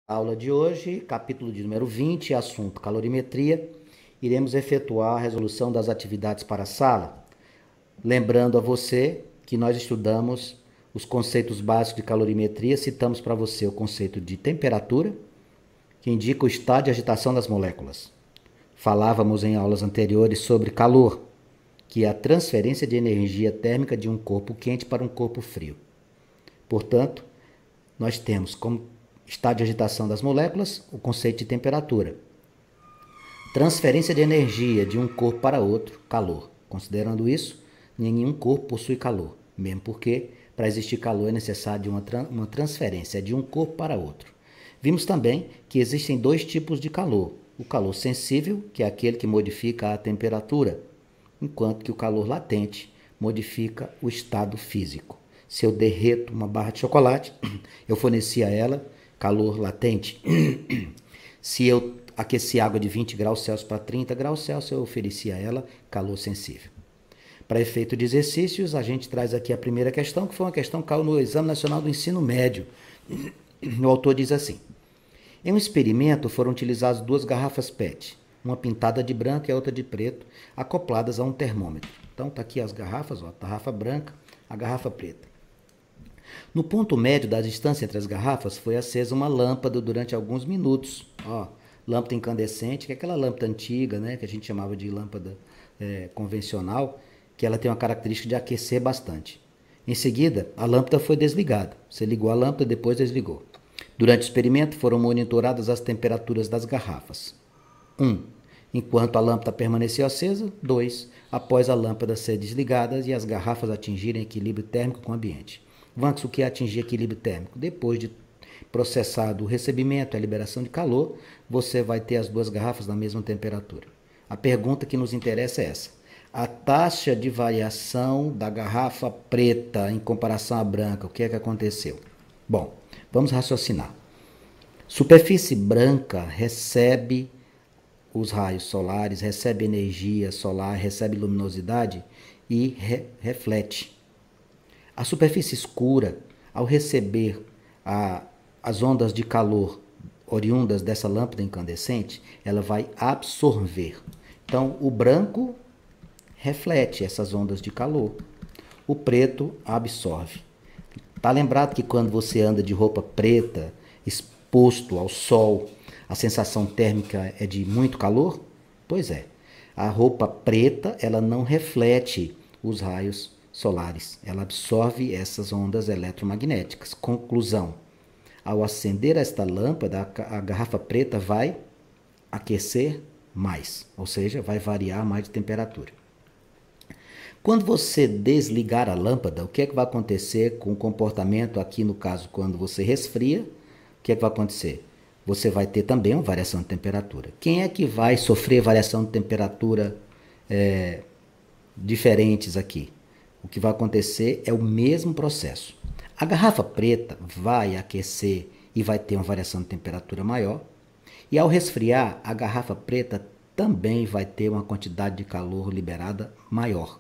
Aula de hoje, capítulo de número 20, assunto calorimetria. Iremos efetuar a resolução das atividades para a sala. Lembrando a você que nós estudamos os conceitos básicos de calorimetria, citamos para você o conceito de temperatura, que indica o estado de agitação das moléculas. Falávamos em aulas anteriores sobre calor, que é a transferência de energia térmica de um corpo quente para um corpo frio. Portanto, nós temos como estado de agitação das moléculas o conceito de temperatura. Transferência de energia de um corpo para outro, calor. Considerando isso, nenhum corpo possui calor, mesmo porque para existir calor é necessário uma transferência de um corpo para outro. Vimos também que existem dois tipos de calor. O calor sensível, que é aquele que modifica a temperatura, enquanto que o calor latente modifica o estado físico. Se eu derreto uma barra de chocolate, eu forneci a ela calor latente. Se eu aqueci água de 20 graus Celsius para 30 graus Celsius, eu ofereci a ela calor sensível. Para efeito de exercícios, a gente traz aqui a primeira questão, que foi uma questão que caiu no Exame Nacional do Ensino Médio. O autor diz assim: em um experimento foram utilizadas duas garrafas PET, uma pintada de branco e a outra de preto, acopladas a um termômetro. Então, está aqui as garrafas, ó, a garrafa branca, a garrafa preta. No ponto médio da distância entre as garrafas foi acesa uma lâmpada durante alguns minutos. Ó, lâmpada incandescente, que é aquela lâmpada antiga, né, que a gente chamava de lâmpada convencional, que ela tem uma característica de aquecer bastante. Em seguida, a lâmpada foi desligada. Você ligou a lâmpada e depois desligou. Durante o experimento foram monitoradas as temperaturas das garrafas. 1. Enquanto a lâmpada permaneceu acesa. 2. Após a lâmpada ser desligada e as garrafas atingirem equilíbrio térmico com o ambiente. Vanks, o que é atingir equilíbrio térmico? Depois de processado o recebimento e a liberação de calor, você vai ter as duas garrafas na mesma temperatura. A pergunta que nos interessa é essa: a taxa de variação da garrafa preta em comparação à branca, o que é que aconteceu? Bom, vamos raciocinar. Superfície branca recebe os raios solares, recebe energia solar, recebe luminosidade e reflete. A superfície escura, ao receber as ondas de calor oriundas dessa lâmpada incandescente, ela vai absorver. Então, o branco reflete essas ondas de calor. O preto absorve. Tá lembrado que quando você anda de roupa preta, exposto ao sol, a sensação térmica é de muito calor? Pois é. A roupa preta, ela não reflete os raios solares. Ela absorve essas ondas eletromagnéticas. Conclusão: ao acender esta lâmpada, a garrafa preta vai aquecer mais, ou seja, vai variar mais de temperatura. Quando você desligar a lâmpada, o que é que vai acontecer com o comportamento aqui no caso, quando você resfria? O que é que vai acontecer? Você vai ter também uma variação de temperatura. Quem é que vai sofrer variação de temperatura diferentes aqui? O que vai acontecer é o mesmo processo. A garrafa preta vai aquecer e vai ter uma variação de temperatura maior. E ao resfriar, a garrafa preta também vai ter uma quantidade de calor liberada maior.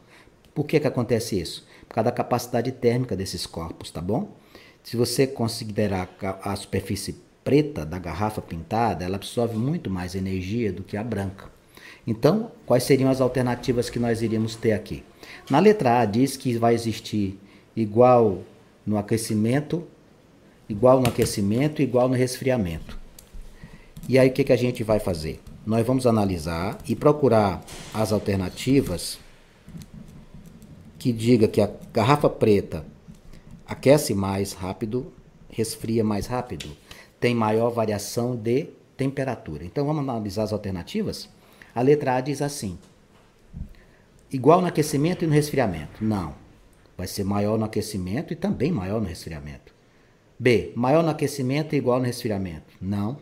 Por que que acontece isso? Por causa da capacidade térmica desses corpos, tá bom? Se você considerar a superfície preta da garrafa pintada, ela absorve muito mais energia do que a branca. Então, quais seriam as alternativas que nós iríamos ter aqui? Na letra A diz que vai existir igual no aquecimento, igual no resfriamento. E aí o que que a gente vai fazer? Nós vamos analisar e procurar as alternativas que diga que a garrafa preta aquece mais rápido, resfria mais rápido, tem maior variação de temperatura. Então vamos analisar as alternativas? A letra A diz assim: igual no aquecimento e no resfriamento. Não. Vai ser maior no aquecimento e também maior no resfriamento. B. Maior no aquecimento e igual no resfriamento. Não.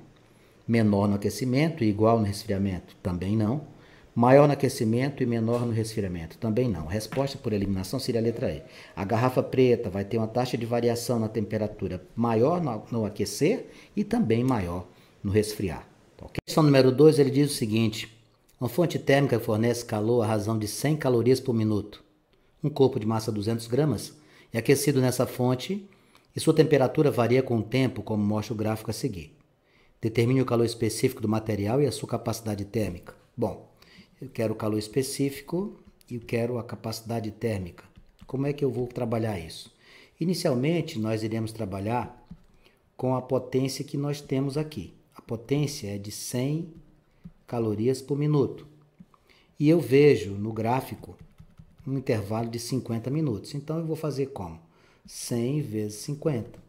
Menor no aquecimento e igual no resfriamento. Também não. Maior no aquecimento e menor no resfriamento. Também não. Resposta por eliminação seria a letra E. A garrafa preta vai ter uma taxa de variação na temperatura maior no aquecer e também maior no resfriar. Okay? Questão número 2, ele diz o seguinte: uma fonte térmica fornece calor à razão de 100 calorias por minuto. Um corpo de massa 200 gramas é aquecido nessa fonte e sua temperatura varia com o tempo, como mostra o gráfico a seguir. Determine o calor específico do material e a sua capacidade térmica. Bom, eu quero o calor específico e eu quero a capacidade térmica. Como é que eu vou trabalhar isso? Inicialmente, nós iremos trabalhar com a potência que nós temos aqui. A potência é de 100 calorias por minuto. E eu vejo no gráfico um intervalo de 50 minutos. Então, eu vou fazer como? 100 vezes 50.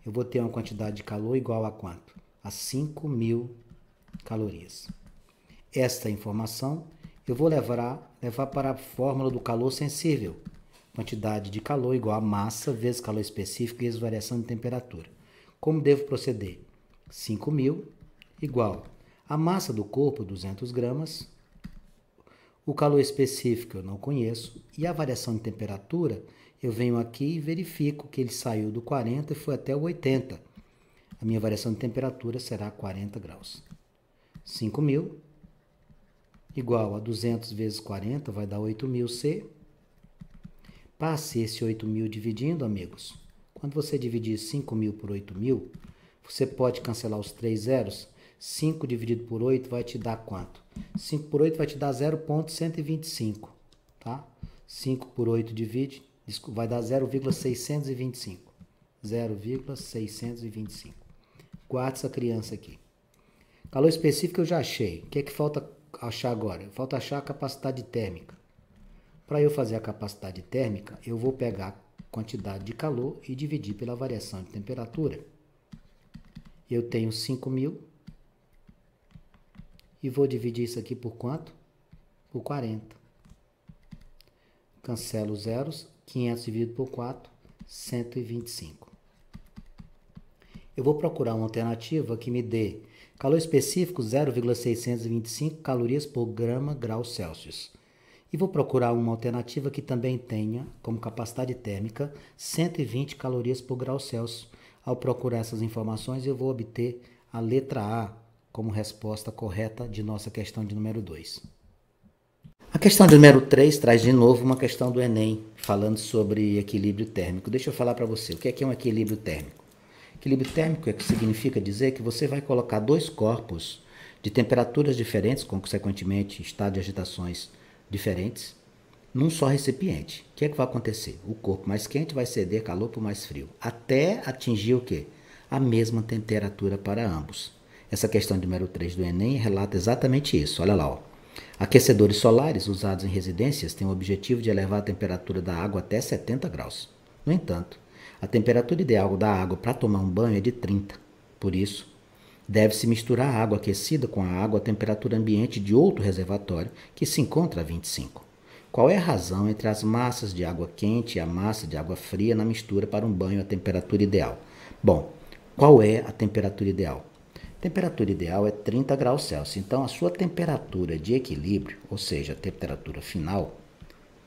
Eu vou ter uma quantidade de calor igual a quanto? A 5.000 calorias. Esta informação eu vou levar para a fórmula do calor sensível. Quantidade de calor igual a massa vezes calor específico vezes variação de temperatura. Como devo proceder? 5.000 igual a massa do corpo, 200 gramas. O calor específico eu não conheço. E a variação de temperatura, eu venho aqui e verifico que ele saiu do 40 e foi até o 80. A minha variação de temperatura será 40 graus. 5.000 igual a 200 vezes 40 vai dar 8.000 C. Passe esse 8.000 dividindo, amigos. Quando você dividir 5.000 por 8.000, você pode cancelar os 3 zeros. 5 dividido por 8 vai te dar quanto? 5 por 8 vai te dar 0,125, tá? 5 por 8 vai dar 0,625. 0,625. Guarde essa criança aqui. Calor específico eu já achei. O que é que falta achar agora? Falta achar a capacidade térmica. Para eu fazer a capacidade térmica, eu vou pegar a quantidade de calor e dividir pela variação de temperatura. Eu tenho 5.000 e vou dividir isso aqui por quanto? Por 40. Cancelo os zeros. 500 dividido por 4, 125. Eu vou procurar uma alternativa que me dê calor específico 0,625 calorias por grau Celsius. E vou procurar uma alternativa que também tenha como capacidade térmica 120 calorias por grau Celsius. Ao procurar essas informações, eu vou obter a letra A como resposta correta de nossa questão de número 2. A questão de número 3 traz de novo uma questão do Enem, falando sobre equilíbrio térmico. Deixa eu falar para você, o que é um equilíbrio térmico? Equilíbrio térmico é que significa dizer que você vai colocar dois corpos de temperaturas diferentes, consequentemente estado de agitações diferentes, num só recipiente. O que é que vai acontecer? O corpo mais quente vai ceder calor para o mais frio, até atingir o quê? A mesma temperatura para ambos. Essa questão de número 3 do Enem relata exatamente isso. Olha lá, ó. Aquecedores solares usados em residências têm o objetivo de elevar a temperatura da água até 70 graus. No entanto, a temperatura ideal da água para tomar um banho é de 30. Por isso, deve-se misturar a água aquecida com a água a temperatura ambiente de outro reservatório que se encontra a 25. Qual é a razão entre as massas de água quente e a massa de água fria na mistura para um banho a temperatura ideal? Bom, qual é a temperatura ideal? A temperatura ideal é 30 graus Celsius. Então, a sua temperatura de equilíbrio, ou seja, a temperatura final,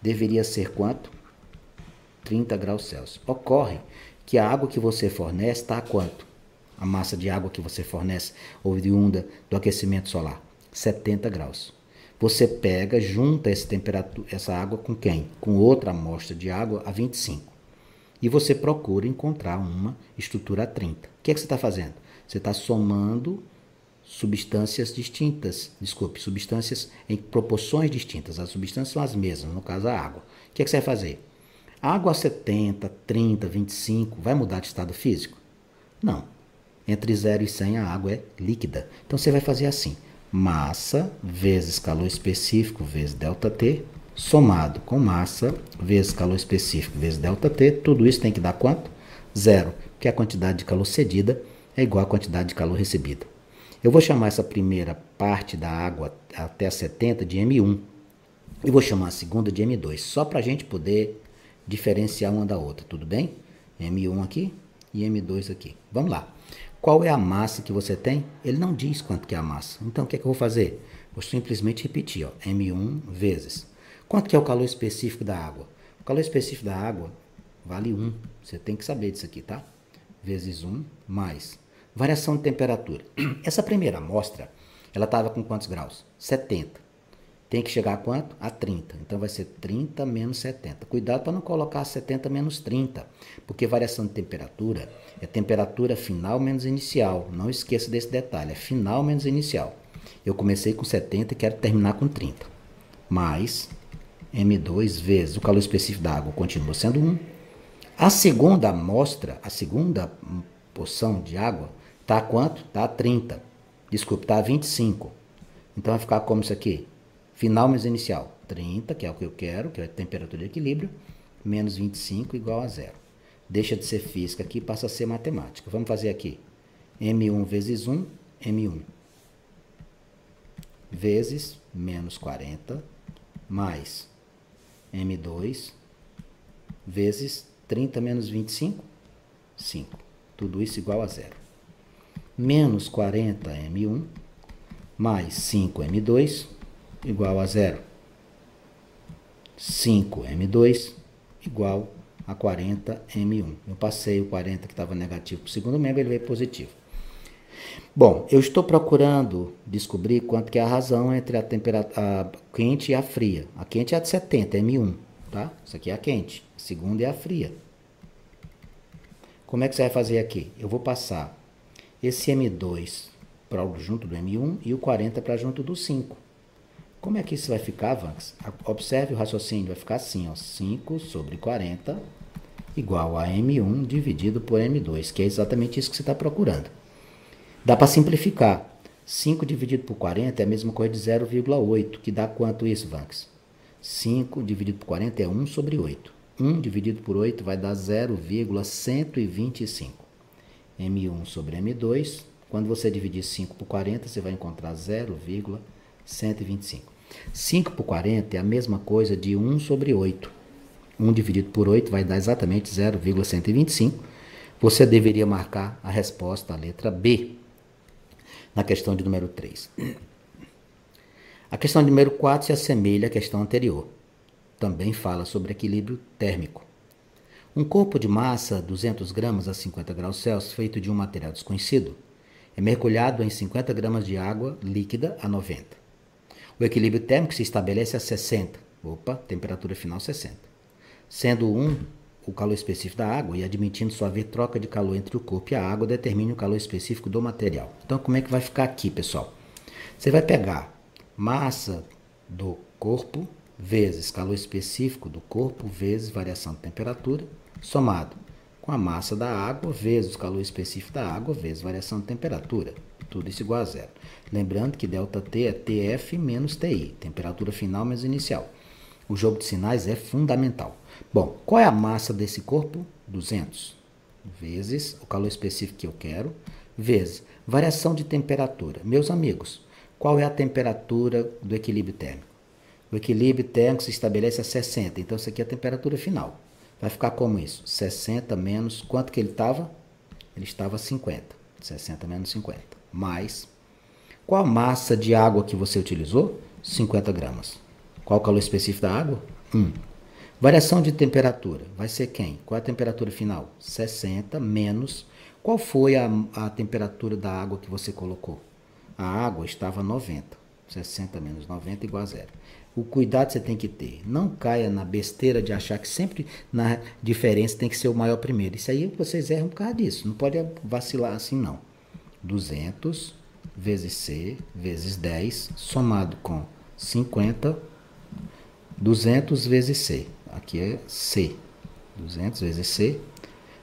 deveria ser quanto? 30 graus Celsius. Ocorre que a água que você fornece está a quanto? A massa de água que você fornece oriunda do aquecimento solar? 70 graus. Você pega, junta essa água com quem? Com outra amostra de água a 25. E você procura encontrar uma estrutura a 30. O que é que você está fazendo? Você está somando substâncias distintas, substâncias em proporções distintas. As substâncias são as mesmas, no caso a água. O que é que você vai fazer? A água a 70, 30, 25 vai mudar de estado físico? Não. Entre 0 e 100 a água é líquida. Então você vai fazer assim: massa vezes calor específico vezes ΔT, somado com massa vezes calor específico vezes ΔT, tudo isso tem que dar quanto? 0, porque a quantidade de calor cedida é igual à quantidade de calor recebida. Eu vou chamar essa primeira parte da água até 70 de M1 e vou chamar a segunda de M2, só para a gente poder diferenciar uma da outra, tudo bem? M1 aqui e M2 aqui. Vamos lá. Qual é a massa que você tem? Ele não diz quanto que é a massa. Então, o que é que eu vou fazer? Vou simplesmente repetir, ó, M1 vezes. Quanto que é o calor específico da água? O calor específico da água vale 1. Você tem que saber disso aqui, tá? Vezes 1 mais variação de temperatura. Essa primeira amostra, ela estava com quantos graus? 70. tem que chegar a quanto? A 30. Então vai ser 30 menos 70. Cuidado para não colocar 70 menos 30, porque variação de temperatura é temperatura final menos inicial. Não esqueça desse detalhe, é final menos inicial. Eu comecei com 70 e quero terminar com 30. Mais M2 vezes o calor específico da água continua sendo 1. A segunda amostra, a segunda porção de água, está a quanto? Está a 30. Desculpe, está a 25. Então vai ficar como isso aqui? Final menos inicial, 30, que é o que eu quero, que é a temperatura de equilíbrio, menos 25 igual a zero. Deixa de ser física aqui e passa a ser matemática. Vamos fazer aqui. M1 vezes 1, M1. Vezes menos 40, mais M2, vezes 30 menos 25, 5. Tudo isso igual a zero. Menos 40 M1, mais 5 M2, igual a zero. 5M2 igual a 40M1. Eu passei o 40 que estava negativo para o segundo membro, ele veio positivo. Bom, eu estou procurando descobrir quanto que é a razão entre a temperatura quente e a fria. A quente é a de 70, M1, tá? Isso aqui é a quente. A segunda é a fria. Como é que você vai fazer aqui? Eu vou passar esse M2 para junto do M1 e o 40 para junto do 5. Como é que isso vai ficar, Vanks? Observe o raciocínio, vai ficar assim, ó, 5 sobre 40 igual a M1 dividido por M2, que é exatamente isso que você está procurando. Dá para simplificar. 5 dividido por 40 é a mesma coisa de 0,8, que dá quanto isso, Vanks? 5 dividido por 40 é 1 sobre 8. 1 dividido por 8 vai dar 0,125. M1 sobre M2, quando você dividir 5 por 40, você vai encontrar 0,125. 5 por 40 é a mesma coisa de 1 sobre 8. 1 dividido por 8 vai dar exatamente 0,125. Você deveria marcar a resposta, a letra B, na questão de número 3. A questão de número 4 se assemelha à questão anterior. Também fala sobre equilíbrio térmico. Um corpo de massa 200 gramas a 50 graus Celsius, feito de um material desconhecido, é mergulhado em 50 gramas de água líquida a 90. O equilíbrio térmico se estabelece a 60. Temperatura final 60. Sendo 1 o calor específico da água e admitindo só haver troca de calor entre o corpo e a água, determine o calor específico do material. Então, como é que vai ficar aqui, pessoal? Você vai pegar massa do corpo vezes calor específico do corpo vezes variação de temperatura, somado com a massa da água vezes o calor específico da água vezes variação de temperatura. Tudo isso igual a zero. Lembrando que ΔT é TF menos TI, temperatura final menos inicial. O jogo de sinais é fundamental. Bom, qual é a massa desse corpo? 200 vezes o calor específico que eu quero, vezes variação de temperatura. Meus amigos, qual é a temperatura do equilíbrio térmico? O equilíbrio térmico se estabelece a 60, então isso aqui é a temperatura final. Vai ficar como isso? 60 menos, quanto que ele estava? Ele estava a 50. 60 menos 50. Mais, qual a massa de água que você utilizou? 50 gramas. Qual o calor específico da água? 1. Variação de temperatura, vai ser quem? Qual é a temperatura final? 60 menos, qual foi a temperatura da água que você colocou? A água estava 90. 60 menos 90 igual a zero. O cuidado que você tem que ter, não caia na besteira de achar que sempre na diferença tem que ser o maior primeiro. Isso aí vocês erram por causa disso, não pode vacilar assim não. 200 vezes C vezes 10, somado com 50, 200 vezes C. Aqui é C. 200 vezes C,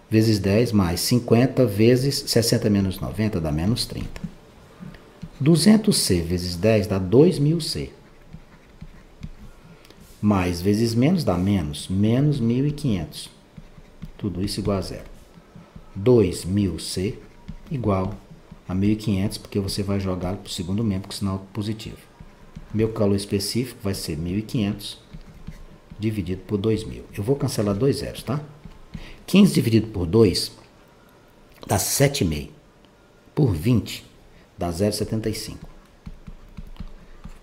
vezes 10, mais 50 vezes 60 menos 90 dá menos 30. 200C vezes 10 dá 2000C. Mais vezes menos dá menos 1.500. Tudo isso igual a zero. 2000C igual a 1.500, porque você vai jogar para o segundo membro com sinal positivo. Meu calor específico vai ser 1.500 dividido por 2.000. Eu vou cancelar dois zeros, tá? 15 dividido por 2 dá 7,5. Por 20 dá 0,75.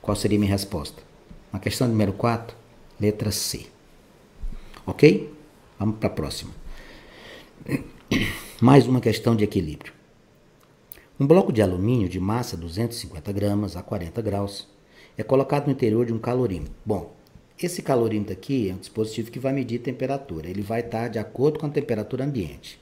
Qual seria a minha resposta? Na questão número 4, letra C. Ok? Vamos para a próxima. Mais uma questão de equilíbrio. Um bloco de alumínio de massa 250 gramas a 40 graus é colocado no interior de um calorímetro. Bom, esse calorímetro aqui é um dispositivo que vai medir temperatura. Ele vai estar de acordo com a temperatura ambiente.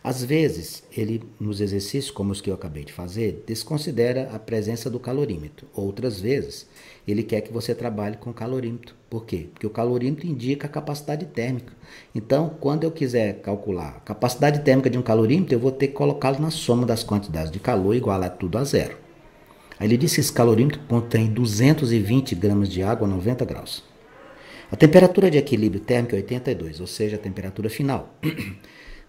Às vezes, ele, nos exercícios como os que eu acabei de fazer, desconsidera a presença do calorímetro. Outras vezes, ele quer que você trabalhe com calorímetro. Por quê? Porque o calorímetro indica a capacidade térmica. Então, quando eu quiser calcular a capacidade térmica de um calorímetro, eu vou ter que colocá-lo na soma das quantidades de calor e igualar tudo a zero. Aí ele disse que esse calorímetro contém 220 gramas de água a 90 graus. A temperatura de equilíbrio térmico é 82, ou seja, a temperatura final.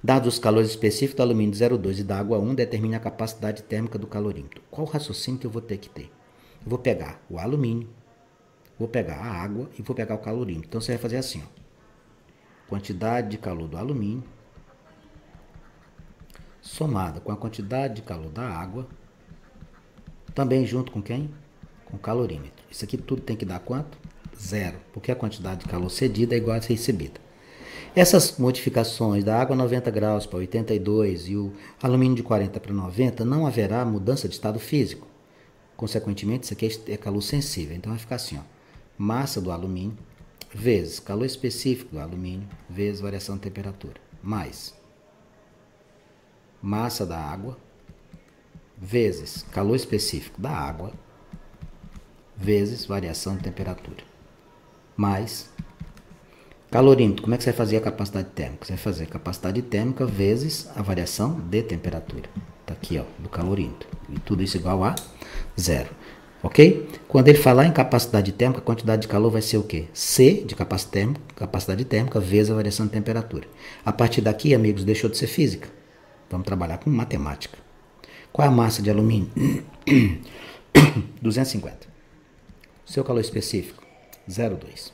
Dados os calores específicos do alumínio 0,2 e da água 1, determine a capacidade térmica do calorímetro. Qual o raciocínio que eu vou ter que ter? Eu vou pegar o alumínio, vou pegar a água e vou pegar o calorímetro. Então você vai fazer assim, ó. Quantidade de calor do alumínio somada com a quantidade de calor da água, também junto com quem? Com o calorímetro. Isso aqui tudo tem que dar quanto? Zero, porque a quantidade de calor cedida é igual a recebida. Essas modificações da água 90 graus para 82 e o alumínio de 40 para 90, não haverá mudança de estado físico. Consequentemente, isso aqui é calor sensível. Então vai ficar assim, ó. Massa do alumínio vezes calor específico do alumínio vezes variação de temperatura, mais massa da água vezes calor específico da água vezes variação de temperatura, mais calorímetro. Como é que você vai fazer a capacidade térmica? Você vai fazer a capacidade térmica vezes a variação de temperatura. Está aqui, ó, do calorímetro. E tudo isso igual a zero. Ok? Quando ele falar em capacidade térmica, a quantidade de calor vai ser o quê? C de capacidade térmica vezes a variação de temperatura. A partir daqui, amigos, deixou de ser física. Vamos trabalhar com matemática. Qual é a massa de alumínio? 250. Seu calor específico? 0,2.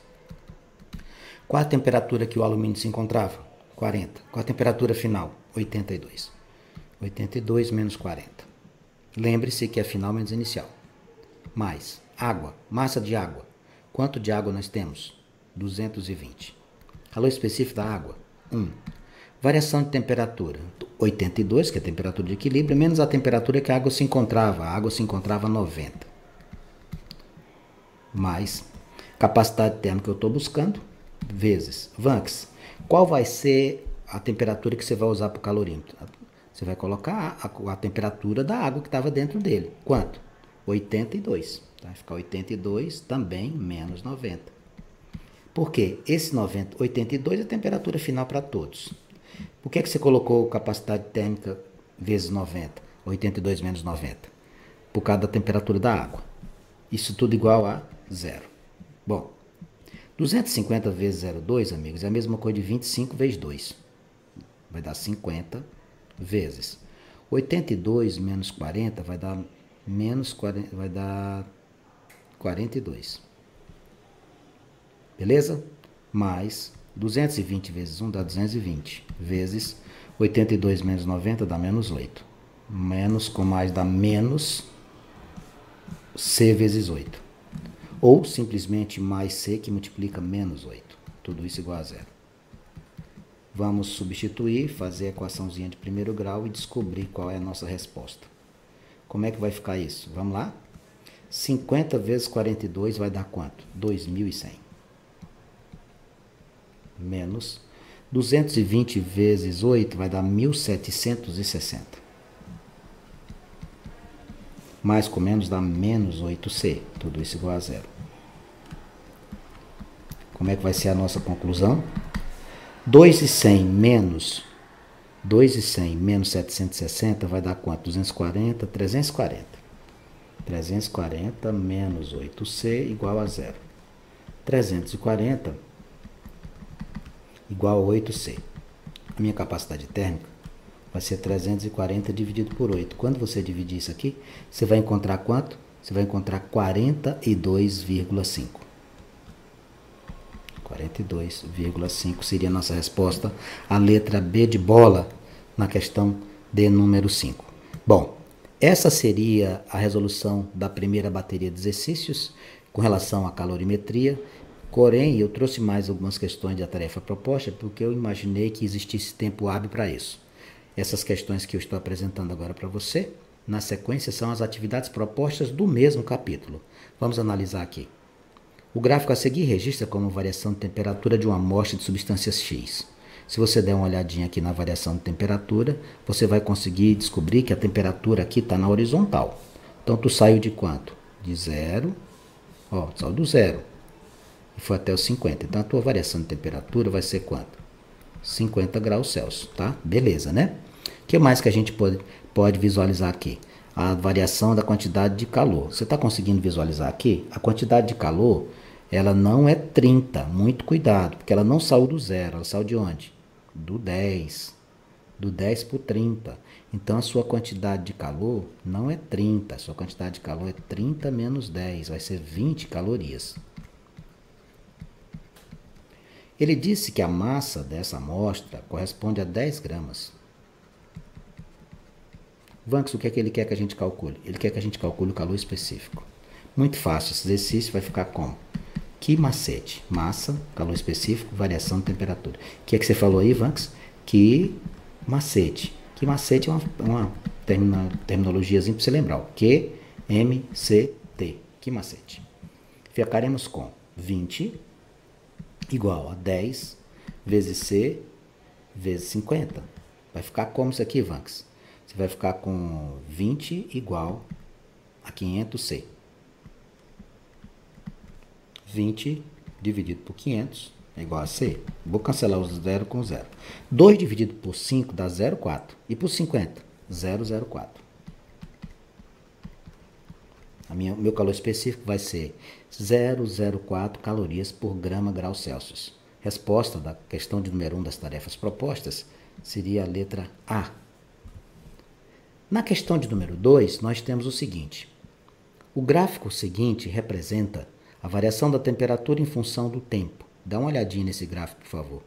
Qual a temperatura que o alumínio se encontrava? 40. Qual a temperatura final? 82. 82 menos 40. Lembre-se que é final menos inicial. Mais água, massa de água. Quanto de água nós temos? 220. Calor específico da água? 1. Variação de temperatura? 82, que é a temperatura de equilíbrio, menos a temperatura que a água se encontrava. A água se encontrava a 90. Mais capacidade térmica que eu estou buscando, vezes Vanx. Qual vai ser a temperatura que você vai usar para o calorímetro? Você vai colocar a temperatura da água que estava dentro dele. Quanto? 82. Vai ficar 82 também menos 90. Por quê? Esse 82 é a temperatura final para todos. Por que você colocou capacidade térmica vezes 90? 82 menos 90. Por causa da temperatura da água. Isso tudo igual a zero. Bom, 250 vezes 0,2, amigos, é a mesma coisa de 25 vezes 2. Vai dar 50 vezes 82 menos 40 vai dar menos 40, vai dar 42. Beleza? Mais 220 vezes 1 dá 220 vezes 82 menos 90 dá menos 8. Menos com mais dá menos C vezes 8. Ou simplesmente mais C que multiplica menos 8. Tudo isso igual a zero. Vamos substituir, fazer a equaçãozinha de primeiro grau e descobrir qual é a nossa resposta. Como é que vai ficar isso? Vamos lá? 50 vezes 42 vai dar quanto? 2.100. Menos 220 vezes 8 vai dar 1.760. Mais com menos dá menos 8C. Tudo isso igual a zero. Como é que vai ser a nossa conclusão? 2.100 menos 760 vai dar quanto? 240, 340. 340 menos 8C igual a zero. 340 igual a 8C. A minha capacidade térmica vai ser 340 dividido por 8. Quando você dividir isso aqui, você vai encontrar quanto? Você vai encontrar 42,5. 42,5 seria a nossa resposta, a letra B de bola, na questão de número 5. Bom, essa seria a resolução da primeira bateria de exercícios com relação à calorimetria. Porém, eu trouxe mais algumas questões da tarefa proposta, porque eu imaginei que existisse tempo hábil para isso. Essas questões que eu estou apresentando agora para você, na sequência são as atividades propostas do mesmo capítulo. Vamos analisar aqui. O gráfico a seguir registra como variação de temperatura de uma amostra de substâncias X. Se você der uma olhadinha aqui na variação de temperatura, você vai conseguir descobrir que a temperatura aqui está na horizontal. Então, tu saiu de quanto? De 0, saiu do 0 e foi até os 50. Então, a tua variação de temperatura vai ser quanto? 50 graus Celsius, tá? Beleza, né? O que mais que a gente pode visualizar aqui? A variação da quantidade de calor. Você está conseguindo visualizar aqui? A quantidade de calor, ela não é 30. Muito cuidado, porque ela não saiu do 0. Ela saiu de onde? Do 10. Do 10 para o 30. Então, a sua quantidade de calor não é 30. A sua quantidade de calor é 30 menos 10. Vai ser 20 calorias. Ele disse que a massa dessa amostra corresponde a 10 gramas. Vanks, o que é que ele quer que a gente calcule? Ele quer que a gente calcule o calor específico. Muito fácil, esse exercício vai ficar como? Que macete? Massa, calor específico, variação de temperatura. O que é que você falou aí, Vanks? Que macete. Que macete é uma terminologiazinha para você lembrar. O QMCT. Que macete. Ficaremos com 20 igual a 10 vezes C vezes 50. Vai ficar como isso aqui, Vanks? Você vai ficar com 20 igual a 500C. 20 dividido por 500 é igual a C. Vou cancelar os 0 com 0. 2 dividido por 5 dá 0,4. E por 50? 0,04. Meu calor específico vai ser 0,04 calorias por grama grau Celsius. Resposta da questão de número 1 das tarefas propostas seria a letra A. Na questão de número 2, nós temos o seguinte. O gráfico seguinte representa a variação da temperatura em função do tempo. Dá uma olhadinha nesse gráfico, por favor.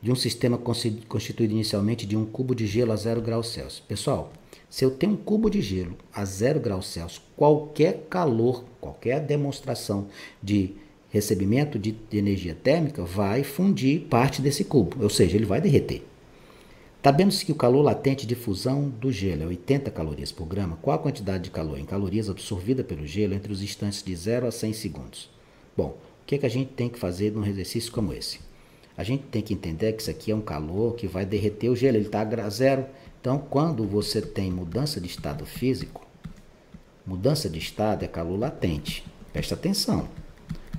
De um sistema constituído inicialmente de um cubo de gelo a 0 graus Celsius. Pessoal, se eu tenho um cubo de gelo a 0 graus Celsius, qualquer calor, qualquer demonstração de recebimento de energia térmica vai fundir parte desse cubo, ou seja, ele vai derreter. Sabendo-se que o calor latente de fusão do gelo é 80 calorias por grama, qual a quantidade de calor em calorias absorvida pelo gelo entre os instantes de 0 a 100 segundos? Bom, o que a gente tem que fazer num exercício como esse? A gente tem que entender que isso aqui é um calor que vai derreter o gelo, ele está a 0. Então, quando você tem mudança de estado físico, mudança de estado é calor latente. Presta atenção.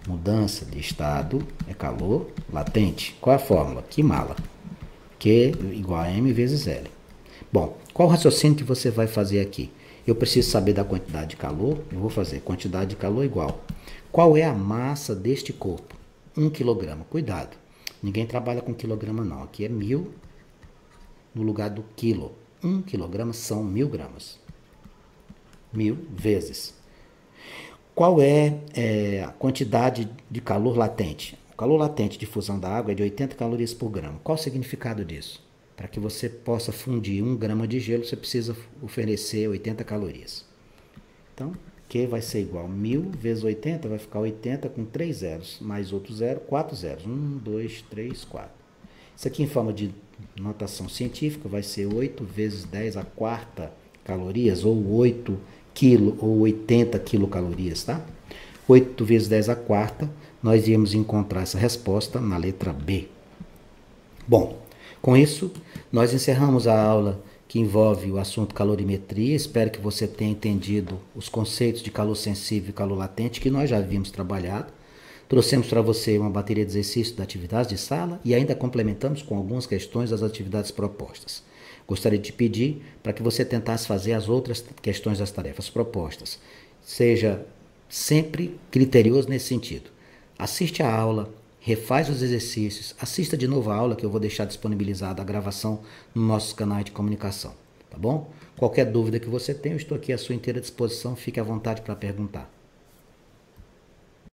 Mudança de estado é calor latente. Qual é a fórmula? Que mala? Q igual a M vezes L. Bom, qual o raciocínio que você vai fazer aqui? Eu preciso saber da quantidade de calor, eu vou fazer quantidade de calor igual. Qual é a massa deste corpo? 1 kg. Cuidado, ninguém trabalha com quilograma não, aqui é 1000 no lugar do quilo. 1 kg são 1000 gramas. 1000 vezes. Qual é a quantidade de calor latente? O calor latente de fusão da água é de 80 calorias por grama. Qual o significado disso? Para que você possa fundir 1 grama de gelo, você precisa oferecer 80 calorias. Então, Q vai ser igual a 1000 vezes 80, vai ficar 80 com 3 zeros, mais outro zero, 4 zeros. 1, 2, 3, 4. Isso aqui em forma de notação científica vai ser 8 vezes 10 a quarta calorias, ou 8 quilo, ou 80 quilocalorias, tá? 8 vezes 10 a quarta, nós íamos encontrar essa resposta na letra B. Bom, com isso, nós encerramos a aula que envolve o assunto calorimetria. Espero que você tenha entendido os conceitos de calor sensível e calor latente que nós já havíamos trabalhado. Trouxemos para você uma bateria de exercícios da atividade de sala e ainda complementamos com algumas questões das atividades propostas. Gostaria de te pedir para que você tentasse fazer as outras questões das tarefas propostas. Seja sempre criterioso nesse sentido. Assiste a aula, refaz os exercícios, assista de novo a aula que eu vou deixar disponibilizada a gravação no nosso canal de comunicação, tá bom? Qualquer dúvida que você tenha, eu estou aqui à sua inteira disposição, fique à vontade para perguntar.